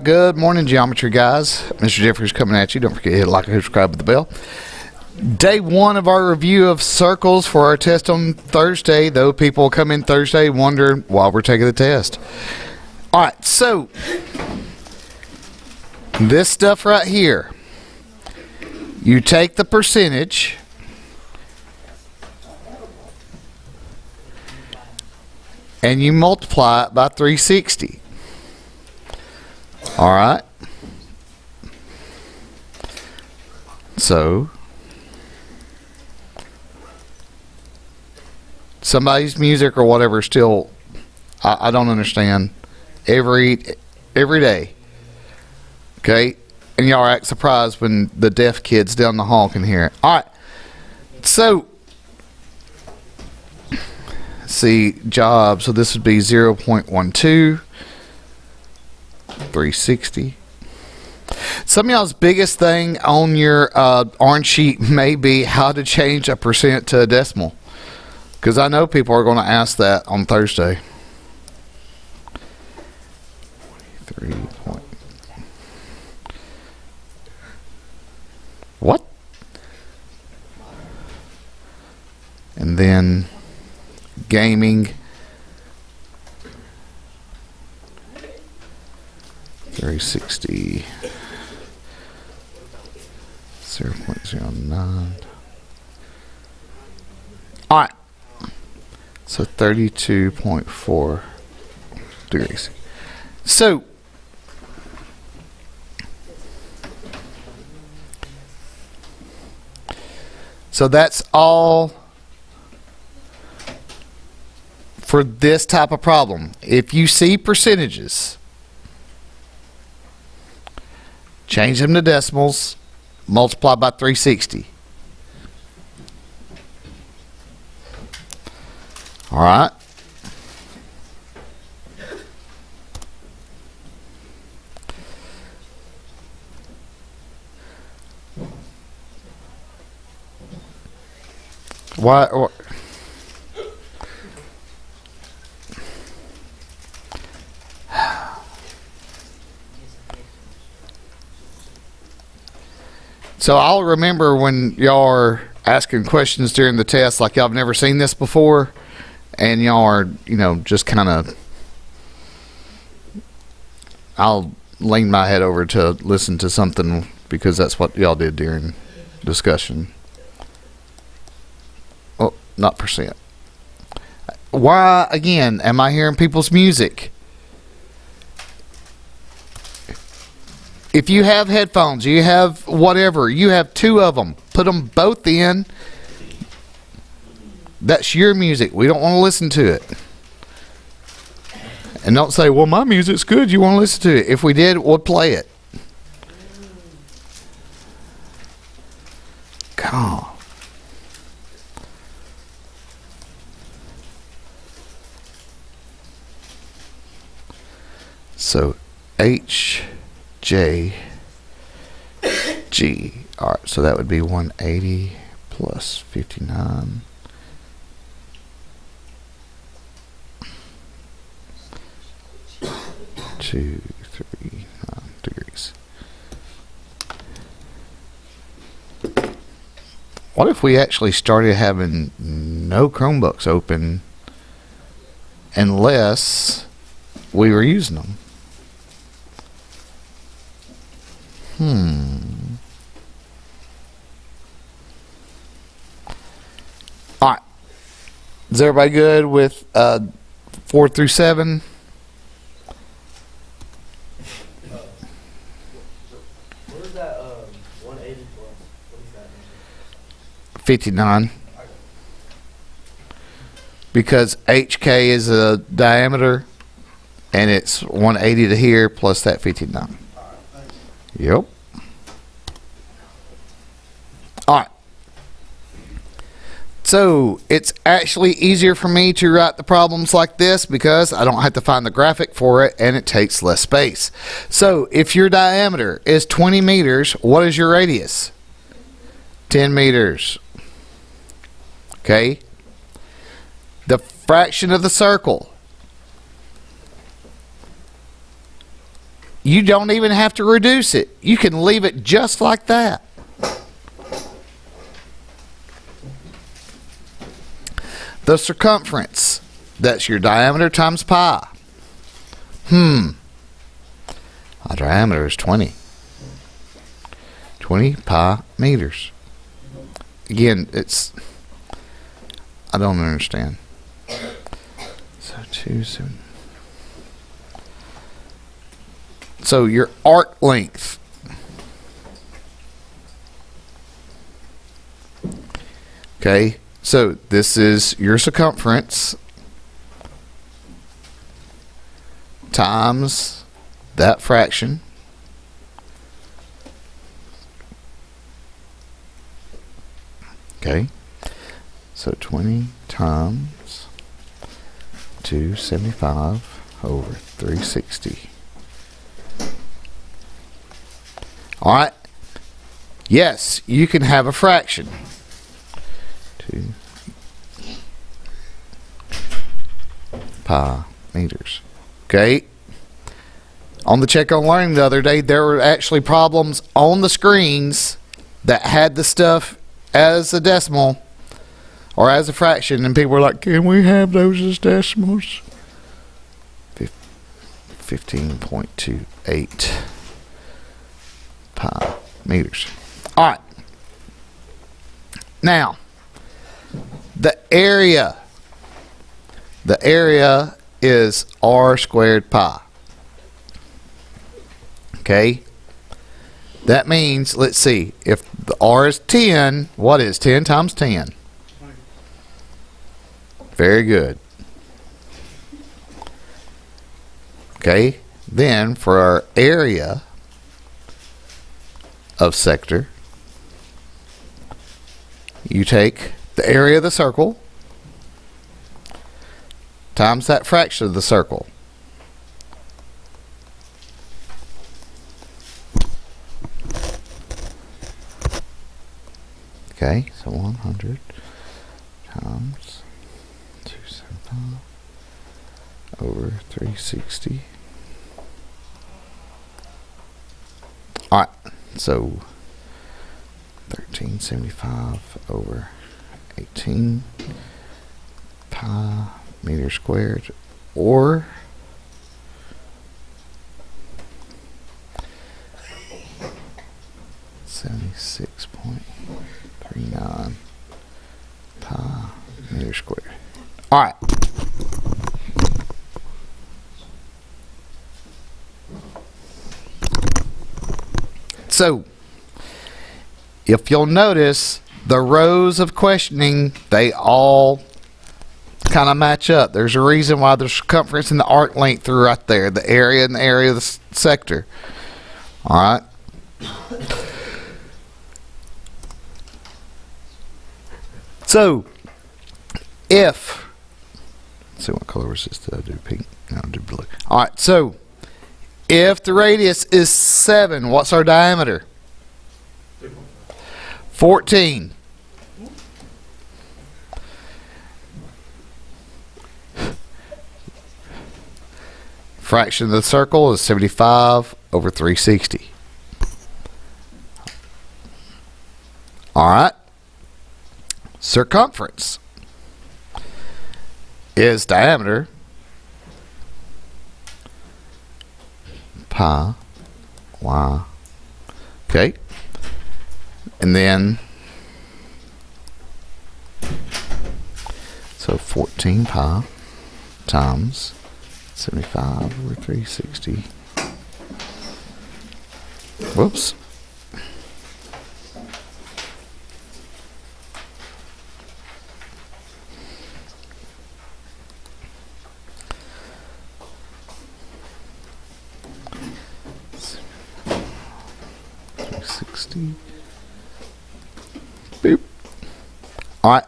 good morning, geometry guys. Mr. Jeffries coming at you. Don't forget to hit like and subscribe with the bell. Day one of our review of circles for our test on Thursday, though people come in Thursday wonder why we're taking the test. All right, so this stuff right here, you take the percentage and you multiply it by 360. All right. So somebody's music or whatever still, I don't understand every day. Okay, and y'all act surprised when the deaf kids down the hall can hear it. All right. So see job. So this would be 0.12. 360. Some of y'all's biggest thing on your orange sheet may be how to change a percent to a decimal, because I know people are going to ask that on Thursday. 3 point. What? And then gaming. 360 0.09. All right, so 32.4 degrees. So that's all for this type of problem. If you see percentages, change them to decimals, multiply by 360. All right. Why? So I'll remember when y'all are asking questions during the test, like y'all have never seen this before, and y'all are, just kind of, I'll lean my head over to listen to something because that's what y'all did during discussion. Oh, not percent. Why, again, am I hearing people's music? If you have headphones, you have whatever, you have two of them, put them both in. That's your music. We don't want to listen to it. And don't say, well, my music's good, you want to listen to it. If we did, we'll play it. God. So HJG. All right, so that would be 180 plus 59. Two, 3, 9 degrees. What if we actually started having no Chromebooks open unless we were using them? All right. Is everybody good with 4 through 7? What is that 180 plus? What is that? 59. Because HK is a diameter, and it's 180 to here plus that 59. Yep. All right. So it's actually easier for me to write the problems like this because I don't have to find the graphic for it, and it takes less space. So if your diameter is 20 meters, what is your radius? 10 meters. Okay. The fraction of the circle. You don't even have to reduce it. You can leave it just like that. The circumference, that's your diameter times pi. Our diameter is 20. 20 pi meters. Again, I don't understand. So 7. So your arc length. Okay, so this is your circumference times that fraction. Okay, so 20 times 275 over 360. All right. Yes, you can have a fraction. 2 pi meters. Okay. On the Check on Learning the other day, there were actually problems on the screens that had the stuff as a decimal or as a fraction, and people were like, can we have those as decimals? 15.28 pi meters. All right. Now, the area is r squared pi. Okay? That means, let's see, if the r is 10, what is 10 times 10? Very good. Okay? Then, for our area of sector, you take the area of the circle times that fraction of the circle. Okay, so 100 times 275 over 360. All right, so 1375 over 18 pi meter squared, or .39 pi meter squared. All right. So, if you'll notice, the rows of questioning, they all kind of match up. There's a reason why the circumference and the arc length are right there, the area and the area of the sector. All right. So, let's see, what color was this? Did I do pink? No, I did blue. All right. So, if the radius is 7, what's our diameter? 14. Fraction of the circle is 75 over 360. All right. Circumference is diameter pi y. Okay. And then, so 14 pi times 75 over 360. Whoops. Boop. All right.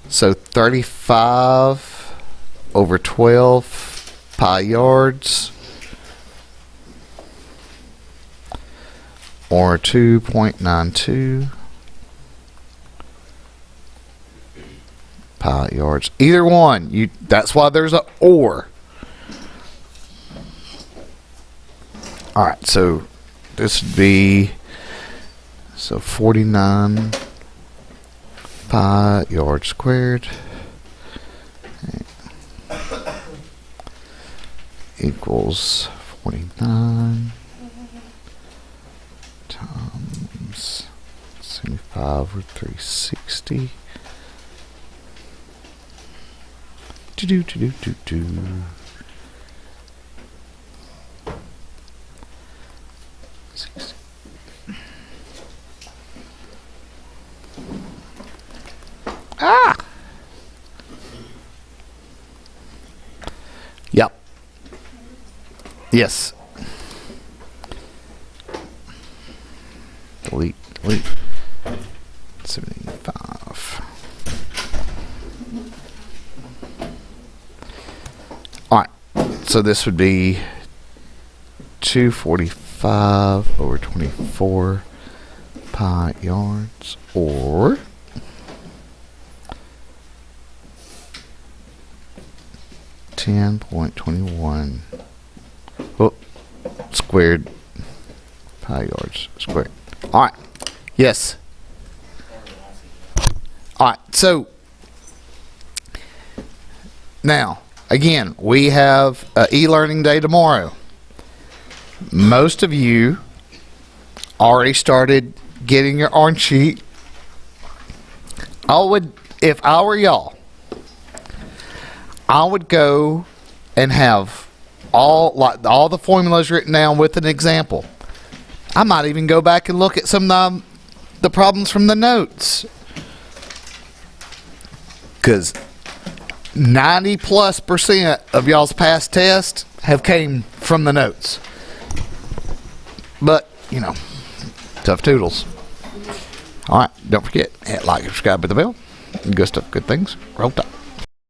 So 35 over 12 pi yards, or 2.92 pi yards. Either one. That's why there's a or. All right, so this would be 49 pi yards squared equals 49 times 75 over 360. Do. 60. Ah! Yep. Yes. Delete. 75. Alright. So this would be 245 over 24 pi yards, or 10.21 squared pi yards squared. All right. Yes. All right. So now, again, we have an e-learning day tomorrow. Most of you already started getting your orange sheet. If I were y'all, I would go and have all the formulas written down with an example. I might even go back and look at some of the problems from the notes, because 90+% of y'all's past tests have came from the notes. But tough toodles. All right, don't forget, hit like, subscribe, with the bell. Good stuff, good things. Roll Tide.